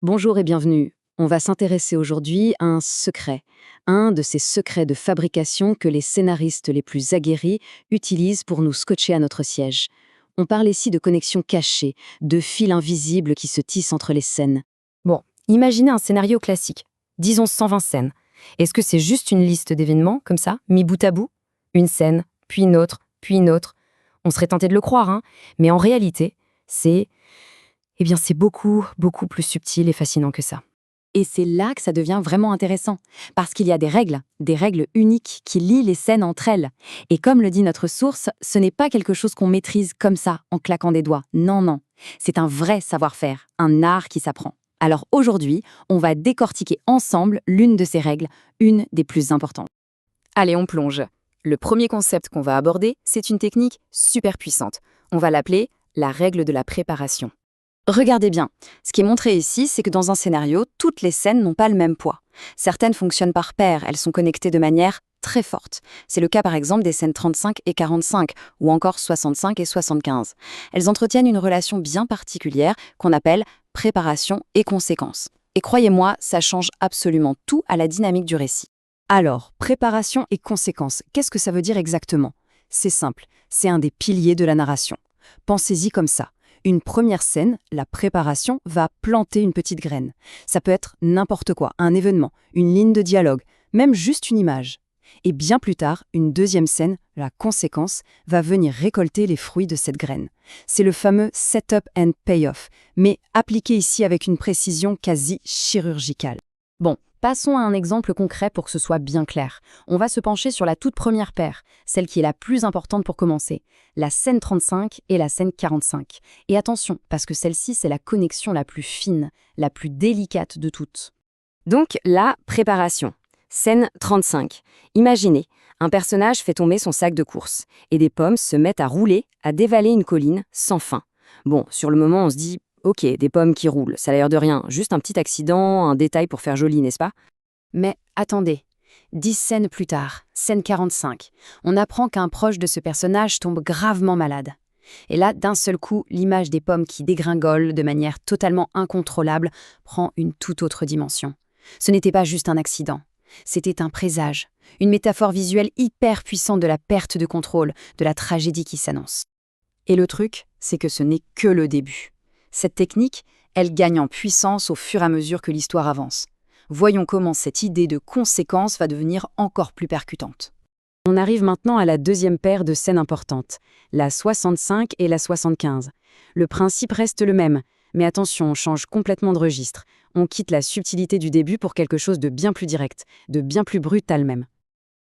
Bonjour et bienvenue. On va s'intéresser aujourd'hui à un secret, un de ces secrets de fabrication que les scénaristes les plus aguerris utilisent pour nous scotcher à notre siège. On parle ici de connexions cachées, de fils invisibles qui se tissent entre les scènes. Bon, imaginez un scénario classique, disons 120 scènes. Est-ce que c'est juste une liste d'événements, comme ça, mis bout à bout? Une scène, puis une autre, puis une autre. On serait tenté de le croire, hein, mais en réalité, c'est beaucoup, beaucoup plus subtil et fascinant que ça. Et c'est là que ça devient vraiment intéressant, parce qu'il y a des règles uniques qui lient les scènes entre elles. Et comme le dit notre source, ce n'est pas quelque chose qu'on maîtrise comme ça, en claquant des doigts. Non, non. C'est un vrai savoir-faire, un art qui s'apprend. Alors aujourd'hui, on va décortiquer ensemble l'une de ces règles, une des plus importantes. Allez, on plonge. Le premier concept qu'on va aborder, c'est une technique super puissante. On va l'appeler la règle de la préparation. Regardez bien, ce qui est montré ici, c'est que dans un scénario, toutes les scènes n'ont pas le même poids. Certaines fonctionnent par paires, elles sont connectées de manière très forte. C'est le cas par exemple des scènes 35 et 45, ou encore 65 et 75. Elles entretiennent une relation bien particulière qu'on appelle préparation et conséquence. Et croyez-moi, ça change absolument tout à la dynamique du récit. Alors, préparation et conséquences, qu'est-ce que ça veut dire exactement? C'est simple, c'est un des piliers de la narration. Pensez-y comme ça. Une première scène, la préparation, va planter une petite graine. Ça peut être n'importe quoi, un événement, une ligne de dialogue, même juste une image. Et bien plus tard, une deuxième scène, la conséquence, va venir récolter les fruits de cette graine. C'est le fameux setup and payoff, mais appliqué ici avec une précision quasi chirurgicale. Bon, passons à un exemple concret pour que ce soit bien clair. On va se pencher sur la toute première paire, celle qui est la plus importante pour commencer, la scène 35 et la scène 45. Et attention, parce que celle-ci, c'est la connexion la plus fine, la plus délicate de toutes. Donc, la préparation. Scène 35. Imaginez, un personnage fait tomber son sac de course, et des pommes se mettent à rouler, à dévaler une colline sans fin. Bon, sur le moment, on se dit, ok, des pommes qui roulent, ça a l'air de rien, juste un petit accident, un détail pour faire joli, n'est-ce pas? Mais attendez, 10 scènes plus tard, scène 45, on apprend qu'un proche de ce personnage tombe gravement malade. Et là, d'un seul coup, l'image des pommes qui dégringolent de manière totalement incontrôlable prend une toute autre dimension. Ce n'était pas juste un accident, c'était un présage, une métaphore visuelle hyper puissante de la perte de contrôle, de la tragédie qui s'annonce. Et le truc, c'est que ce n'est que le début. Cette technique, elle gagne en puissance au fur et à mesure que l'histoire avance. Voyons comment cette idée de conséquence va devenir encore plus percutante. On arrive maintenant à la deuxième paire de scènes importantes, la 65 et la 75. Le principe reste le même, mais attention, on change complètement de registre. On quitte la subtilité du début pour quelque chose de bien plus direct, de bien plus brutal même.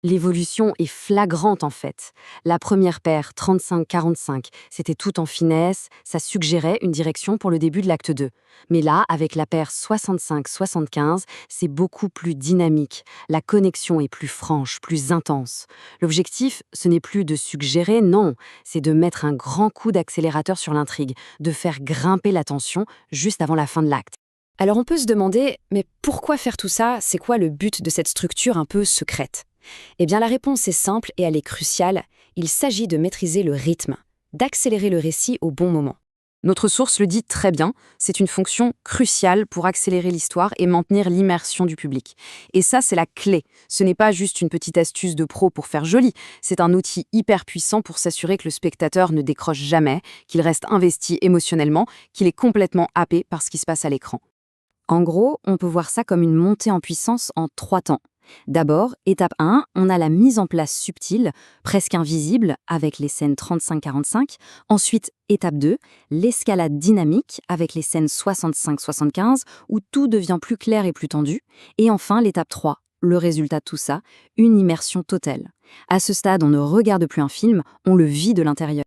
L'évolution est flagrante en fait. La première paire, 35-45, c'était tout en finesse, ça suggérait une direction pour le début de l'acte 2. Mais là, avec la paire 65-75, c'est beaucoup plus dynamique. La connexion est plus franche, plus intense. L'objectif, ce n'est plus de suggérer, non, c'est de mettre un grand coup d'accélérateur sur l'intrigue, de faire grimper la tension juste avant la fin de l'acte. Alors on peut se demander, mais pourquoi faire tout ça? C'est quoi le but de cette structure un peu secrète? Eh bien, la réponse est simple et elle est cruciale. Il s'agit de maîtriser le rythme, d'accélérer le récit au bon moment. Notre source le dit très bien, c'est une fonction cruciale pour accélérer l'histoire et maintenir l'immersion du public. Et ça, c'est la clé. Ce n'est pas juste une petite astuce de pro pour faire joli, c'est un outil hyper puissant pour s'assurer que le spectateur ne décroche jamais, qu'il reste investi émotionnellement, qu'il est complètement happé par ce qui se passe à l'écran. En gros, on peut voir ça comme une montée en puissance en 3 temps. D'abord, étape 1, on a la mise en place subtile, presque invisible, avec les scènes 35-45. Ensuite, étape 2, l'escalade dynamique, avec les scènes 65-75, où tout devient plus clair et plus tendu. Et enfin, l'étape 3, le résultat de tout ça, une immersion totale. À ce stade, on ne regarde plus un film, on le vit de l'intérieur.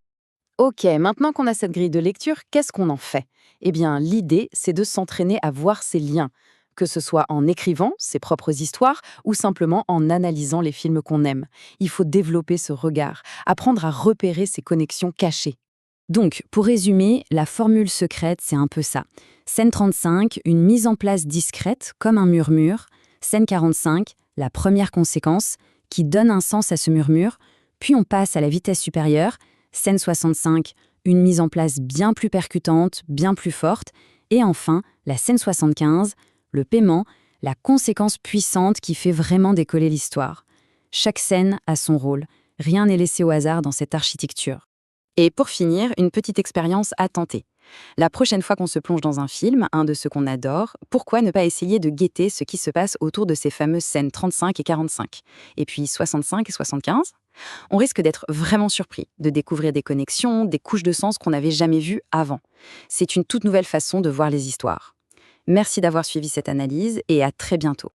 Ok, maintenant qu'on a cette grille de lecture, qu'est-ce qu'on en fait? Eh bien, l'idée, c'est de s'entraîner à voir ces liens, que ce soit en écrivant ses propres histoires ou simplement en analysant les films qu'on aime. Il faut développer ce regard, apprendre à repérer ces connexions cachées. Donc, pour résumer, la formule secrète, c'est un peu ça. Scène 35, une mise en place discrète, comme un murmure. Scène 45, la première conséquence, qui donne un sens à ce murmure. Puis on passe à la vitesse supérieure. Scène 65, une mise en place bien plus percutante, bien plus forte. Et enfin, la scène 75, le paiement, la conséquence puissante qui fait vraiment décoller l'histoire. Chaque scène a son rôle, rien n'est laissé au hasard dans cette architecture. Et pour finir, une petite expérience à tenter. La prochaine fois qu'on se plonge dans un film, un de ceux qu'on adore, pourquoi ne pas essayer de guetter ce qui se passe autour de ces fameuses scènes 35 et 45, et puis 65 et 75 ? On risque d'être vraiment surpris, de découvrir des connexions, des couches de sens qu'on n'avait jamais vues avant. C'est une toute nouvelle façon de voir les histoires. Merci d'avoir suivi cette analyse et à très bientôt.